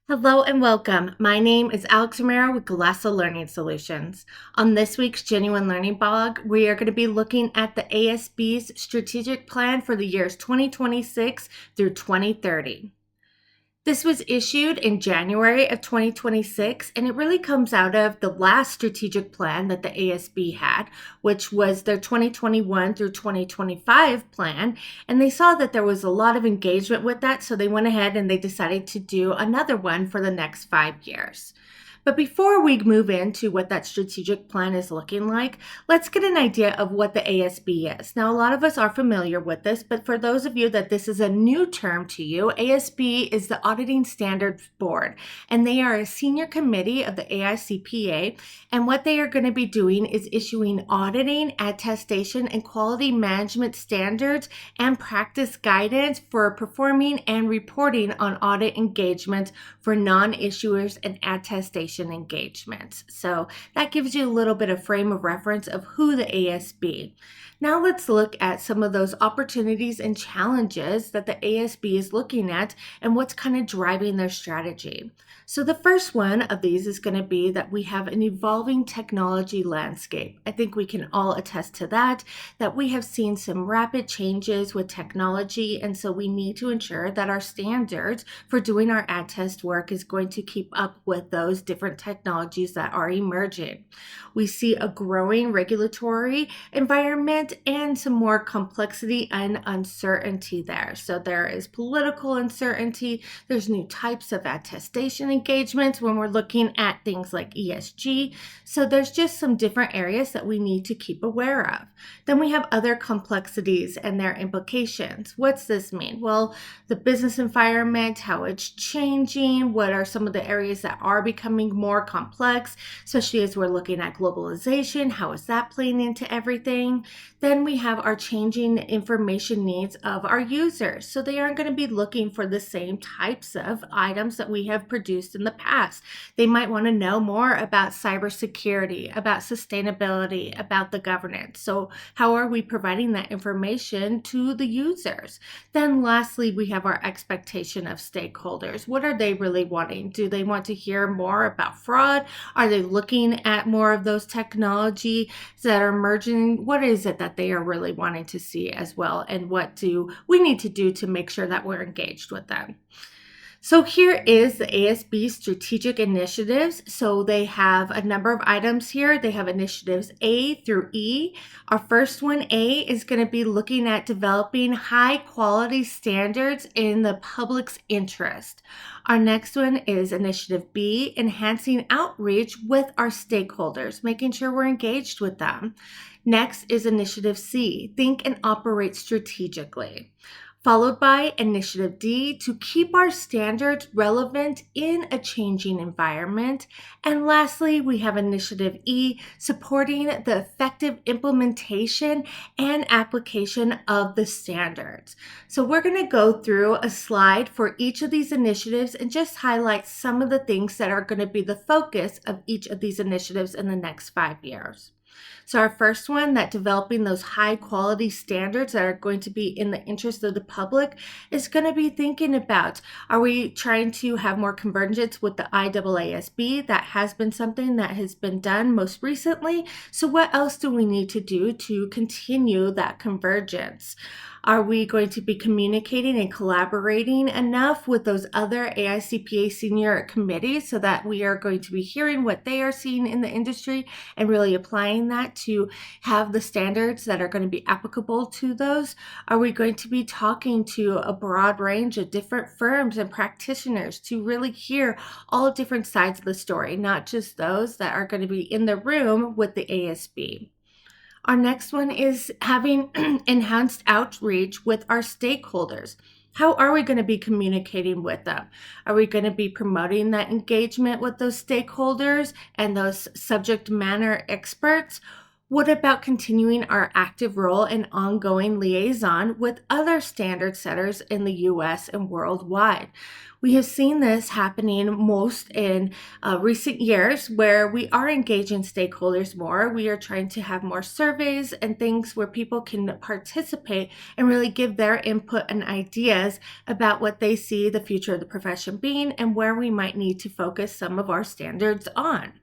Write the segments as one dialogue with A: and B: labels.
A: Hello and welcome. My name is Alex Romero with Galasso Learning Solutions. On this week's Genuine Learning blog, we are going to be looking at the ASB's strategic plan for the years 2026 through 2030. This was issued in January of 2026, and it really comes out of the last strategic plan that the ASB had, which was their 2021 through 2025 plan. And they saw that there was a lot of engagement with that, so they went ahead and they decided to do another one for the next 5 years. But before we move into what that strategic plan is looking like, let's get an idea of what the ASB is. Now, a lot of us are familiar with this, but for those of you that this is a new term to you, ASB is the Auditing Standards Board, and they are a senior committee of the AICPA, and what they are going to be doing is issuing auditing, attestation, and quality management standards and practice guidance for performing and reporting on audit engagements for non-issuers and attestation engagements. So that gives you a little bit of frame of reference of who the ASB. Now let's look at some of those opportunities and challenges that the ASB is looking at and what's kind of driving their strategy. So the first one of these is going to be that we have an evolving technology landscape. I think we can all attest to that we have seen some rapid changes with technology, and so we need to ensure that our standards for doing our attest work is going to keep up with those different technologies that are emerging. We see a growing regulatory environment and some more complexity and uncertainty there. So there is political uncertainty. There's new types of attestation engagements when we're looking at things like ESG. So there's just some different areas that we need to keep aware of. Then we have other complexities and their implications. What's this mean? Well, the business environment, how it's changing, what are some of the areas that are becoming more complex, especially as we're looking at globalization, how is that playing into everything? Then we have our changing information needs of our users. So they aren't going to be looking for the same types of items that we have produced in the past. They might want to know more about cybersecurity, about sustainability, about the governance. So how are we providing that information to the users? Then lastly, we have our expectation of stakeholders. What are they really wanting? Do they want to hear more about fraud? Are they looking at more of those technologies that are emerging? What is it that they are really wanting to see as well? And what do we need to do to make sure that we're engaged with them? So here is the ASB strategic initiatives. So they have a number of items here. They have initiatives A through E. Our first one, A, is going to be looking at developing high quality standards in the public's interest. Our next one is initiative B, enhancing outreach with our stakeholders, making sure we're engaged with them. Next is initiative C, think and operate strategically. Followed by initiative D, to keep our standards relevant in a changing environment. And lastly, we have initiative E, supporting the effective implementation and application of the standards. So we're going to go through a slide for each of these initiatives and just highlight some of the things that are going to be the focus of each of these initiatives in the next 5 years. So our first one, that developing those high quality standards that are going to be in the interest of the public, is going to be thinking about, are we trying to have more convergence with the IAASB? That has been something that has been done most recently. So what else do we need to do to continue that convergence? Are we going to be communicating and collaborating enough with those other AICPA senior committees so that we are going to be hearing what they are seeing in the industry and really applying that to have the standards that are going to be applicable to those? Are we going to be talking to a broad range of different firms and practitioners to really hear all different sides of the story, not just those that are going to be in the room with the ASB? Our next one is having enhanced outreach with our stakeholders. How are we going to be communicating with them? Are we going to be promoting that engagement with those stakeholders and those subject matter experts? What about continuing our active role and ongoing liaison with other standard setters in the US and worldwide? We have seen this happening most in recent years where we are engaging stakeholders more. We are trying to have more surveys and things where people can participate and really give their input and ideas about what they see the future of the profession being and where we might need to focus some of our standards on.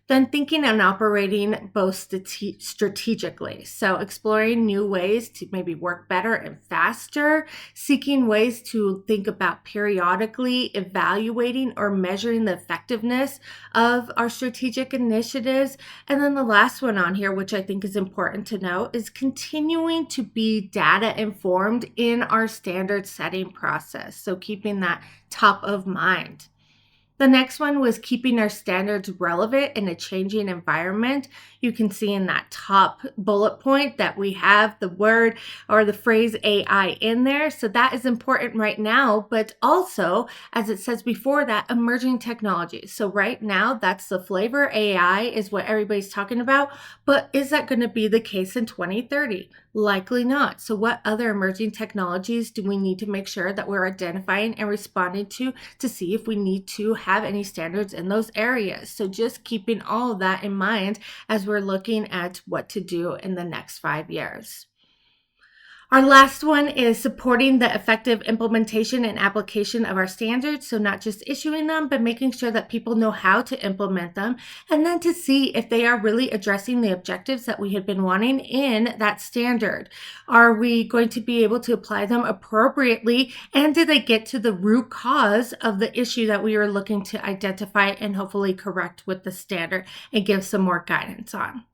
A: Then thinking and operating both strategically. So exploring new ways to maybe work better and faster, seeking ways to think about periodically evaluating or measuring the effectiveness of our strategic initiatives. And then the last one on here, which I think is important to note, is continuing to be data informed in our standard setting process. So keeping that top of mind. The next one was keeping our standards relevant in a changing environment. You can see in that top bullet point that we have the word or the phrase AI in there. So that is important right now, but also, as it says before that, emerging technologies. So right now, that's the flavor. AI is what everybody's talking about, but is that going to be the case in 2030? Likely not. So what other emerging technologies do we need to make sure that we're identifying and responding to see if we need to have any standards in those areas? So just keeping all of that in mind as we're looking at what to do in the next 5 years. Our last one is supporting the effective implementation and application of our standards. So not just issuing them, but making sure that people know how to implement them, and then to see if they are really addressing the objectives that we had been wanting in that standard. Are we going to be able to apply them appropriately? And did they get to the root cause of the issue that we were looking to identify and hopefully correct with the standard and give some more guidance on?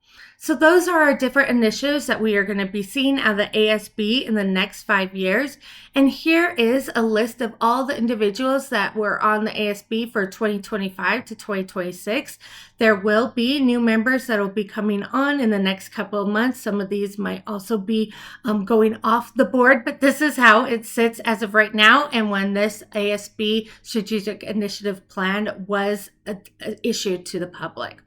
A: So those are our different initiatives that we are going to be seeing out of the ASB in the next 5 years. And here is a list of all the individuals that were on the ASB for 2025 to 2026. There will be new members that will be coming on in the next couple of months. Some of these might also be going off the board, but this is how it sits as of right now and when this ASB Strategic Initiative Plan was issued to the public.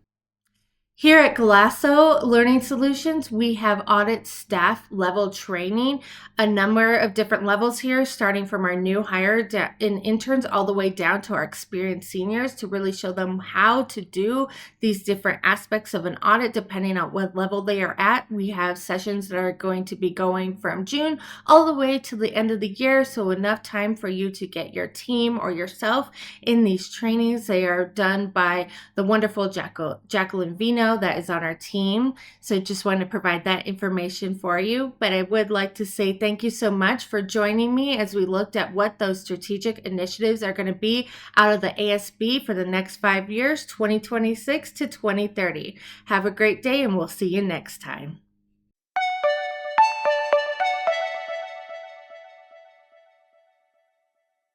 A: Here at Galasso Learning Solutions, we have audit staff level training, a number of different levels here, starting from our new hire in interns all the way down to our experienced seniors to really show them how to do these different aspects of an audit depending on what level they are at. We have sessions that are going to be going from June all the way to the end of the year, so enough time for you to get your team or yourself in these trainings. They are done by the wonderful Jacqueline Vino that is on our team. So just want to provide that information for you. But I would like to say thank you so much for joining me as we looked at what those strategic initiatives are going to be out of the ASB for the next 5 years, 2026 to 2030. Have a great day and we'll see you next time.